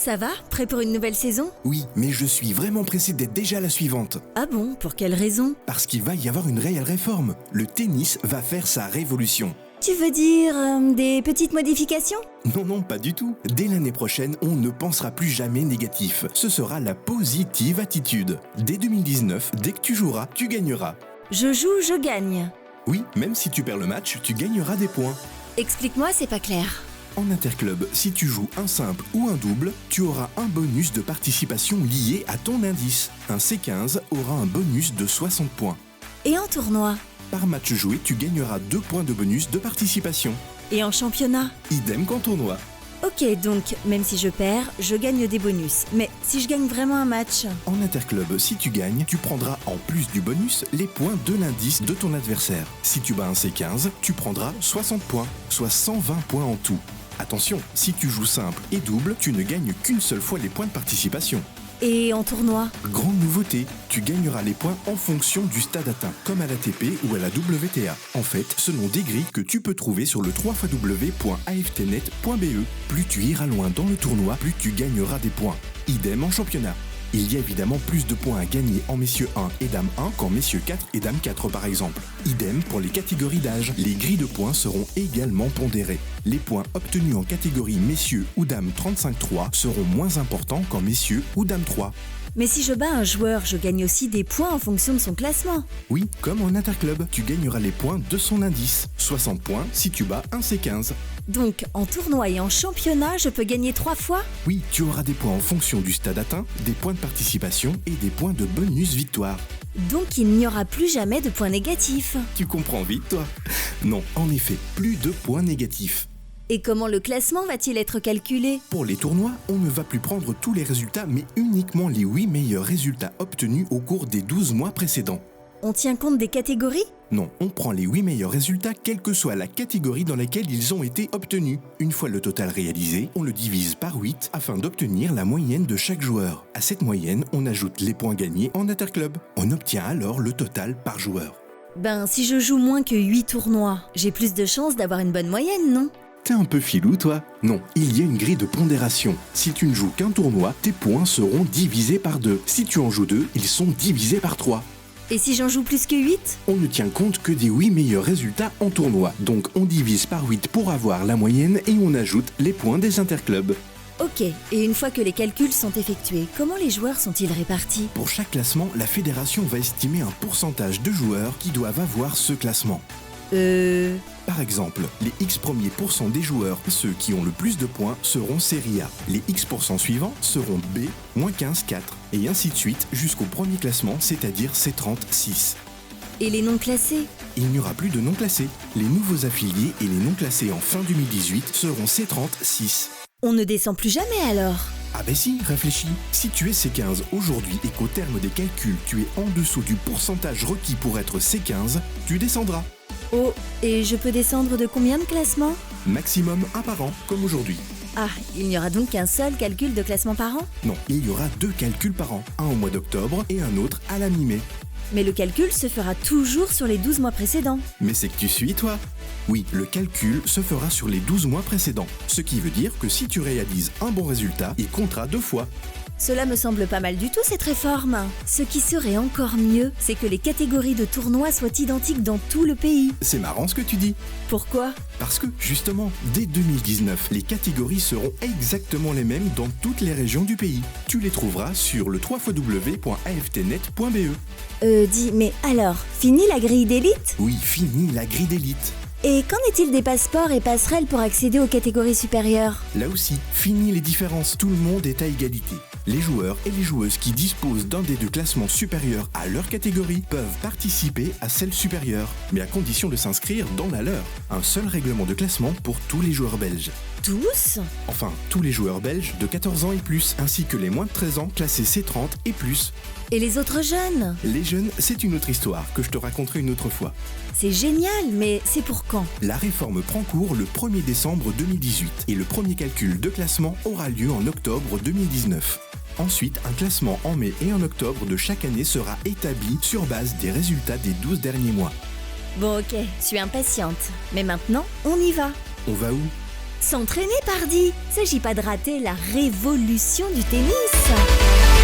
Ça va? Prêt pour une nouvelle saison? Oui, mais je suis vraiment pressé d'être déjà à la suivante. Ah bon? Pour quelle raison? Parce qu'il va y avoir une réelle réforme. Le tennis va faire sa révolution. Tu veux dire des petites modifications? Non, pas du tout. Dès l'année prochaine, on ne pensera plus jamais négatif. Ce sera la positive attitude. Dès 2019, dès que tu joueras, tu gagneras. Je joue, je gagne. Oui, même si tu perds le match, tu gagneras des points. Explique-moi, c'est pas clair. En interclub, si tu joues un simple ou un double, tu auras un bonus de participation lié à ton indice. Un C15 aura un bonus de 60 points. Et en tournoi? Par match joué, tu gagneras 2 points de bonus de participation. Et en championnat? Idem qu'en tournoi. Ok, donc même si je perds, je gagne des bonus. Mais si je gagne vraiment un match? En interclub, si tu gagnes, tu prendras en plus du bonus les points de l'indice de ton adversaire. Si tu bats un C15, tu prendras 60 points, soit 120 points en tout. Attention, si tu joues simple et double, tu ne gagnes qu'une seule fois les points de participation. Et en tournoi? Grande nouveauté, tu gagneras les points en fonction du stade atteint, comme à l'ATP ou à la WTA. En fait, ce sont des grilles que tu peux trouver sur le www.aftnet.be. Plus tu iras loin dans le tournoi, plus tu gagneras des points. Idem en championnat. Il y a évidemment plus de points à gagner en messieurs 1 et dame 1 qu'en messieurs 4 et dame 4 par exemple. Idem pour les catégories d'âge. Les grilles de points seront également pondérées. Les points obtenus en catégorie messieurs ou dames 35-3 seront moins importants qu'en messieurs ou dames 3. Mais si je bats un joueur, je gagne aussi des points en fonction de son classement. Oui, comme en interclub, tu gagneras les points de son indice. 60 points si tu bats un C15. Donc en tournoi et en championnat, je peux gagner 3 fois? Oui, tu auras des points en fonction du stade atteint, des points de participation et des points de bonus victoire. Donc il n'y aura plus jamais de points négatifs. Tu comprends vite, toi? Non, en effet, plus de points négatifs. Et comment le classement va-t-il être calculé? Pour les tournois, on ne va plus prendre tous les résultats, mais uniquement les 8 meilleurs résultats obtenus au cours des 12 mois précédents. On tient compte des catégories? Non, on prend les 8 meilleurs résultats, quelle que soit la catégorie dans laquelle ils ont été obtenus. Une fois le total réalisé, on le divise par 8 afin d'obtenir la moyenne de chaque joueur. À cette moyenne, on ajoute les points gagnés en interclub. On obtient alors le total par joueur. Ben, si je joue moins que 8 tournois, j'ai plus de chances d'avoir une bonne moyenne, non? T'es un peu filou, toi? Non, il y a une grille de pondération. Si tu ne joues qu'un tournoi, tes points seront divisés par 2. Si tu en joues 2, ils sont divisés par 3. Et si j'en joue plus que 8? On ne tient compte que des 8 meilleurs résultats en tournoi. Donc on divise par 8 pour avoir la moyenne et on ajoute les points des interclubs. Ok, et une fois que les calculs sont effectués, comment les joueurs sont-ils répartis? Pour chaque classement, la fédération va estimer un pourcentage de joueurs qui doivent avoir ce classement. Par exemple, les X premiers pourcents des joueurs, ceux qui ont le plus de points, seront Série A. Les X pourcents suivants seront B, moins 15, 4. Et ainsi de suite jusqu'au premier classement, c'est-à-dire C30, 6. Et les non classés? Il n'y aura plus de non classés. Les nouveaux affiliés et les non classés en fin 2018 seront C30, 6. On ne descend plus jamais alors? Ah ben si, réfléchis. Si tu es C15 aujourd'hui et qu'au terme des calculs, tu es en dessous du pourcentage requis pour être C15, tu descendras. Oh, et je peux descendre de combien de classements? Maximum un par an, comme aujourd'hui. Ah, il n'y aura donc qu'un seul calcul de classement par an? Non, il y aura 2 calculs par an, un au mois d'octobre et un autre à la mi-mai. Mais le calcul se fera toujours sur les 12 mois précédents. Mais c'est que tu suis, toi? Oui, le calcul se fera sur les 12 mois précédents. Ce qui veut dire que si tu réalises un bon résultat, il comptera 2 fois. Cela me semble pas mal du tout cette réforme. Ce qui serait encore mieux, c'est que les catégories de tournois soient identiques dans tout le pays. C'est marrant ce que tu dis. Pourquoi? Parce que, justement, dès 2019, les catégories seront exactement les mêmes dans toutes les régions du pays. Tu les trouveras sur le www.aftnet.be. Mais alors, fini la grille d'élite? Oui, fini la grille d'élite. Et qu'en est-il des passeports et passerelles pour accéder aux catégories supérieures? Là aussi, fini les différences, tout le monde est à égalité. Les joueurs et les joueuses qui disposent d'un des 2 classements supérieurs à leur catégorie peuvent participer à celle supérieure, mais à condition de s'inscrire dans la leur. Un seul règlement de classement pour tous les joueurs belges. Tous? Enfin, tous les joueurs belges de 14 ans et plus, ainsi que les moins de 13 ans classés C30 et plus. Et les autres jeunes? Les jeunes, c'est une autre histoire que je te raconterai une autre fois. C'est génial, mais c'est pour quand? La réforme prend cours le 1er décembre 2018 et le premier calcul de classement aura lieu en octobre 2019. Ensuite, un classement en mai et en octobre de chaque année sera établi sur base des résultats des 12 derniers mois. Bon ok, je suis impatiente. Mais maintenant, on y va. On va où? S'entraîner, pardi. S'agit pas de rater la révolution du tennis.